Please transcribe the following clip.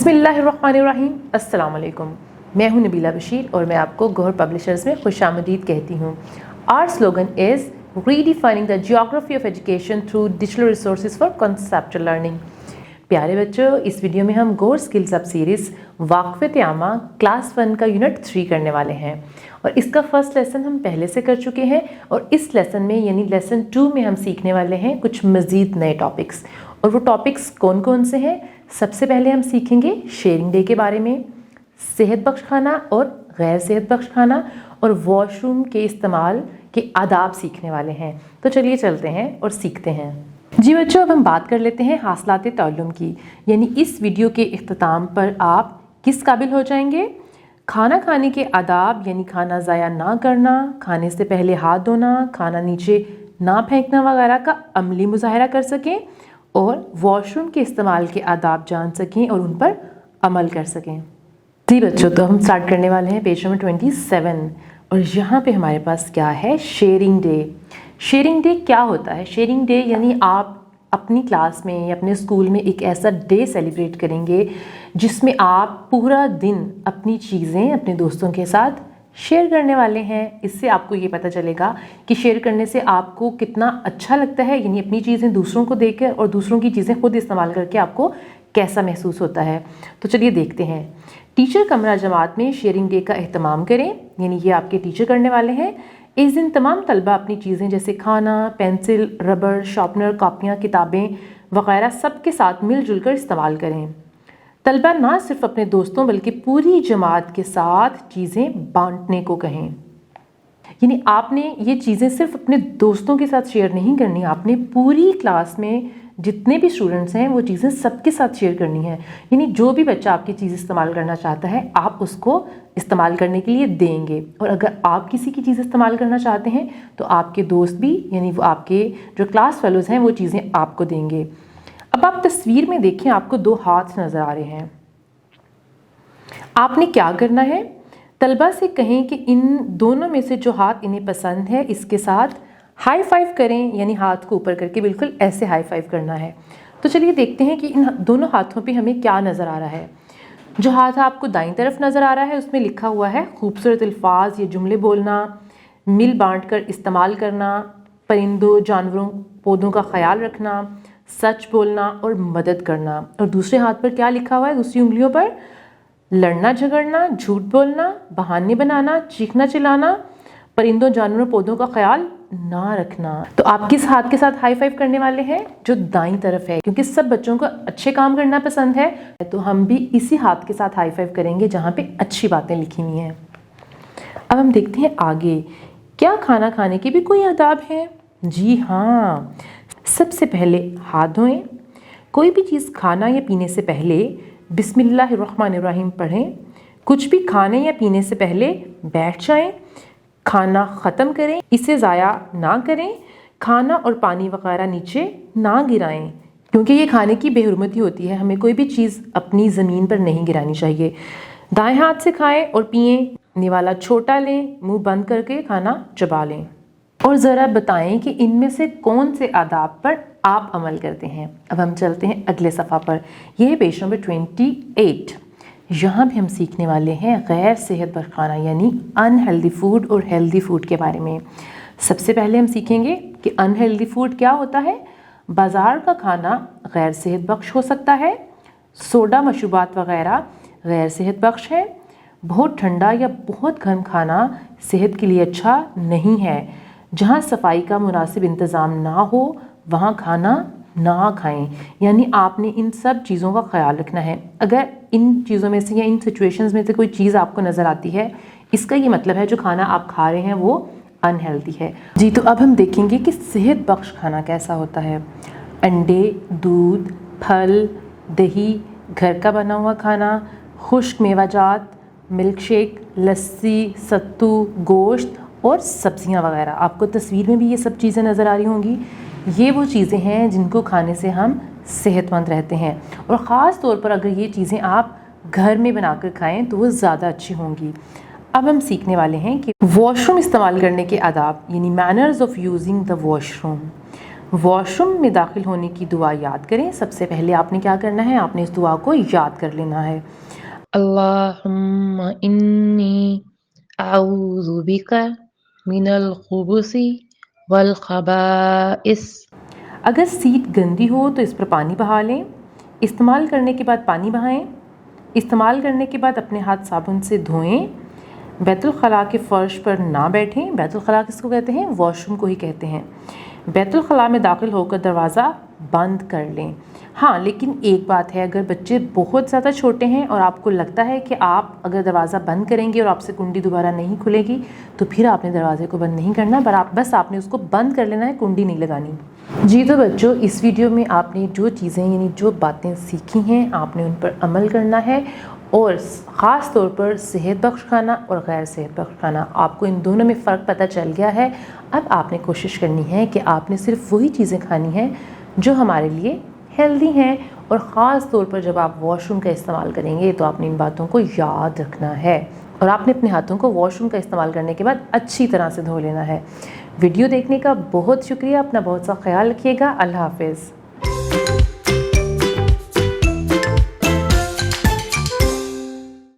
बिस्मिल्लाहिर्रहमानिर्रहीम। अस्सलाम वालेकुम। मैं हूं नबीला बशीर और मैं आपको गौहर पब्लिशर्स में खुशामदीद कहती हूं। Our slogan is redefining the geography of education through digital resources for conceptual learning. प्यारे बच्चों, इस वीडियो में हम गौहर स्किल्स अप सीरीज़ वाक़फ़त आमा क्लास 1 का यूनिट 3 करने वाले हैं और इसका फर्स्ट लेसन हम पहले से कर चुके हैं और इस लेसन में यानी लेसन 2 में हम सीखने वाले हैं कुछ मज़ीद नए टॉपिक्स। और वो टॉपिक्स कौन कौन से हैं? सबसे पहले हम सीखेंगे शेयरिंग डे के बारे में, सेहत बख्श खाना और गैर सेहत बख्श खाना और वॉशरूम के इस्तेमाल के आदाब सीखने वाले हैं। तो चलिए चलते हैं और सीखते हैं। जी बच्चों, अब हम बात कर लेते हैं हासिलात ताल्लुम की, यानी इस वीडियो के इख्तिताम पर आप किस काबिल हो जाएंगे? खाना खाने के आदाब, यानी खाना ज़ाया ना करना, खाने से पहले हाथ धोना, खाना नीचे ना फेंकना वगैरह का अमली मुजाहरा कर सकें और वॉशरूम के इस्तेमाल के आदाब जान सकें और उन पर अमल कर सकें। जी बच्चों, तो हम स्टार्ट करने वाले हैं पेज नंबर 27 और यहाँ पे हमारे पास क्या है? Sharing day. शेयरिंग डे क्या होता है? शेयरिंग डे यानी आप अपनी क्लास में या अपने स्कूल में एक ऐसा डे सेलिब्रेट करेंगे जिसमें आप पूरा दिन अपनी चीज़ें अपने दोस्तों के साथ शेयर करने वाले हैं। इससे आपको ये पता चलेगा कि शेयर करने से आपको कितना अच्छा लगता है, यानी अपनी चीज़ें दूसरों को देकर और दूसरों की चीज़ें खुद इस्तेमाल करके आपको कैसा महसूस होता है। तो चलिए देखते हैं। टीचर कमरा जमात में शेयरिंग डे का एहतमाम करें, यानी ये आपके टीचर करने वाले हैं। इस दिन तमाम तलबा अपनी चीज़ें जैसे खाना, पेंसिल, रबर, शार्पनर, कापियाँ, किताबें वगैरह सबके साथ मिलजुल कर इस्तेमाल करें। तलबा ना सिर्फ अपने दोस्तों बल्कि पूरी जमात के साथ चीज़ें बांटने को कहें, यानी आपने ये चीज़ें सिर्फ अपने दोस्तों के साथ शेयर नहीं करनी, आपने पूरी क्लास में जितने भी स्टूडेंट्स हैं वो चीज़ें सबके साथ शेयर करनी है। यानी जो भी बच्चा आपकी चीज़ इस्तेमाल करना चाहता है आप उसको इस्तेमाल करने के लिए देंगे, और अगर आप किसी की चीज़ इस्तेमाल करना चाहते हैं तो आपके दोस्त भी यानी वो आपके जो क्लास फेलोज़ हैं वो चीज़ें आपको देंगे। अब आप तस्वीर में देखें, आपको 2 हाथ नज़र आ रहे हैं। आपने क्या करना है? तलबा से कहें कि इन दोनों में से जो हाथ इन्हें पसंद है इसके साथ हाई फाइव करें, यानी हाथ को ऊपर करके बिल्कुल ऐसे हाई फाइव करना है। तो चलिए देखते हैं कि इन दोनों हाथों पे हमें क्या नज़र आ रहा है। जो हाथ आपको दाईं तरफ नज़र आ रहा है उसमें लिखा हुआ है खूबसूरत अल्फाज, ये जुमले बोलना, मिल बांट कर इस्तेमाल करना, परिंदों, जानवरों, पौधों का ख्याल रखना, सच बोलना और मदद करना। और दूसरे हाथ पर क्या लिखा हुआ है? दूसरी उंगलियों पर लड़ना झगड़ना, झूठ बोलना, बहाने बनाना, चीखना चिल्लाना, परिंदों, जानवरों, पौधों का ख्याल ना रखना। तो आप किस हाथ के साथ हाई फाइव करने वाले हैं? जो दाईं तरफ है, क्योंकि सब बच्चों को अच्छे काम करना पसंद है तो हम भी इसी हाथ के साथ हाई फाइव करेंगे जहाँ पे अच्छी बातें लिखी हुई हैं। अब हम देखते हैं आगे, क्या खाना खाने के भी कोई आदाब हैं? जी हाँ, सबसे पहले हाथ धोएं। कोई भी चीज़ खाना या पीने से पहले बिस्मिल्लाहिर्रहमानिर्रहीम पढ़ें। कुछ भी खाने या पीने से पहले बैठ जाएं। खाना ख़त्म करें, इसे ज़ाया ना करें। खाना और पानी वगैरह नीचे ना गिराएं, क्योंकि ये खाने की बेहुरमती होती है। हमें कोई भी चीज़ अपनी ज़मीन पर नहीं गिरानी चाहिए। दाएं हाथ से खाएं और पिएं। निवाला छोटा लें, मुंह बंद करके खाना चबा लें। और ज़रा बताएं कि इनमें से कौन से आदाब पर आप अमल करते हैं। अब हम चलते हैं अगले सफ़ा पर। यह है पेज नंबर 28। यहाँ भी हम सीखने वाले हैं गैर सेहत बख्श खाना, यानी अनहेल्दी फूड और हेल्दी फूड के बारे में। सबसे पहले हम सीखेंगे कि अनहेल्दी फूड क्या होता है। बाज़ार का खाना गैर सेहत बख्श हो सकता है। सोडा मशरूबात वगैरह गैर सेहत बख्श है। बहुत ठंडा या बहुत गर्म खाना सेहत के लिए अच्छा नहीं है। जहाँ सफाई का मुनासिब इंतज़ाम ना हो वहाँ खाना ना खाएं, यानी आपने इन सब चीज़ों का ख्याल रखना है। अगर इन चीज़ों में से या इन सिचुएशंस में से कोई चीज़ आपको नज़र आती है, इसका ये मतलब है जो खाना आप खा रहे हैं वो अनहेल्दी है। जी, तो अब हम देखेंगे कि सेहत बख्श खाना कैसा होता है। अंडे, दूध, फल, दही, घर का बना हुआ खाना, खुश्क मेवाजात, मिल्क शेक, लस्सी, सत्तू, गोश्त और सब्जियां वगैरह। आपको तस्वीर में भी ये सब चीज़ें नज़र आ रही होंगी। ये वो चीज़ें हैं जिनको खाने से हम सेहतमंद रहते हैं, और ख़ास तौर पर अगर ये चीज़ें आप घर में बनाकर खाएं तो वो ज़्यादा अच्छी होंगी। अब हम सीखने वाले हैं कि वॉशरूम इस्तेमाल करने के आदाब, यानी manners of using the washroom. Wash room میں داخل ہونے کی دعا یاد کریں. سب سے پہلے آپ نے کیا کرنا ہے, آپ نے اس دعا کو یاد کر لینا ہے. اللہم انی اعوذ بک من الخبث والخبائث. اگر سیٹ گندی ہو تو اس پر پانی بہا لیں. استعمال کرنے کے بعد پانی بہائیں. استعمال کرنے کے بعد اپنے ہاتھ صابن سے دھوئیں. بیت الخلاء کے فرش پر نہ بیٹھیں. بیت الخلاء کس کو کہتے ہیں؟ واش روم کو ہی کہتے ہیں. بیت الخلاء میں داخل ہو کر دروازہ بند کر لیں. ہاں لیکن ایک بات ہے, اگر بچے بہت زیادہ چھوٹے ہیں اور آپ کو لگتا ہے کہ آپ اگر دروازہ بند کریں گے اور آپ سے کنڈی دوبارہ نہیں کھلے گی تو پھر آپ نے دروازے کو بند نہیں کرنا, بس آپ نے اس کو بند کر لینا ہے, کنڈی نہیں لگانی. جی تو بچوں, اس ویڈیو میں آپ نے جو چیزیں یعنی جو باتیں سیکھی ہیں آپ نے ان پر عمل کرنا ہے, اور خاص طور پر صحت بخش کھانا اور غیر صحت بخش کھانا, آپ کو ان دونوں میں فرق پتہ چل گیا ہے. اب آپ نے کوشش کرنی ہے کہ آپ نے صرف وہی چیزیں کھانی ہیں جو ہمارے لیے ہیلدی ہیں, اور خاص طور پر جب آپ واش روم کا استعمال کریں گے تو آپ نے ان باتوں کو یاد رکھنا ہے, اور آپ نے اپنے ہاتھوں کو واش روم کا استعمال کرنے کے بعد اچھی طرح سے دھو لینا ہے. ویڈیو دیکھنے کا بہت شکریہ. اپنا بہت سا خیال رکھیے گا. اللہ حافظ.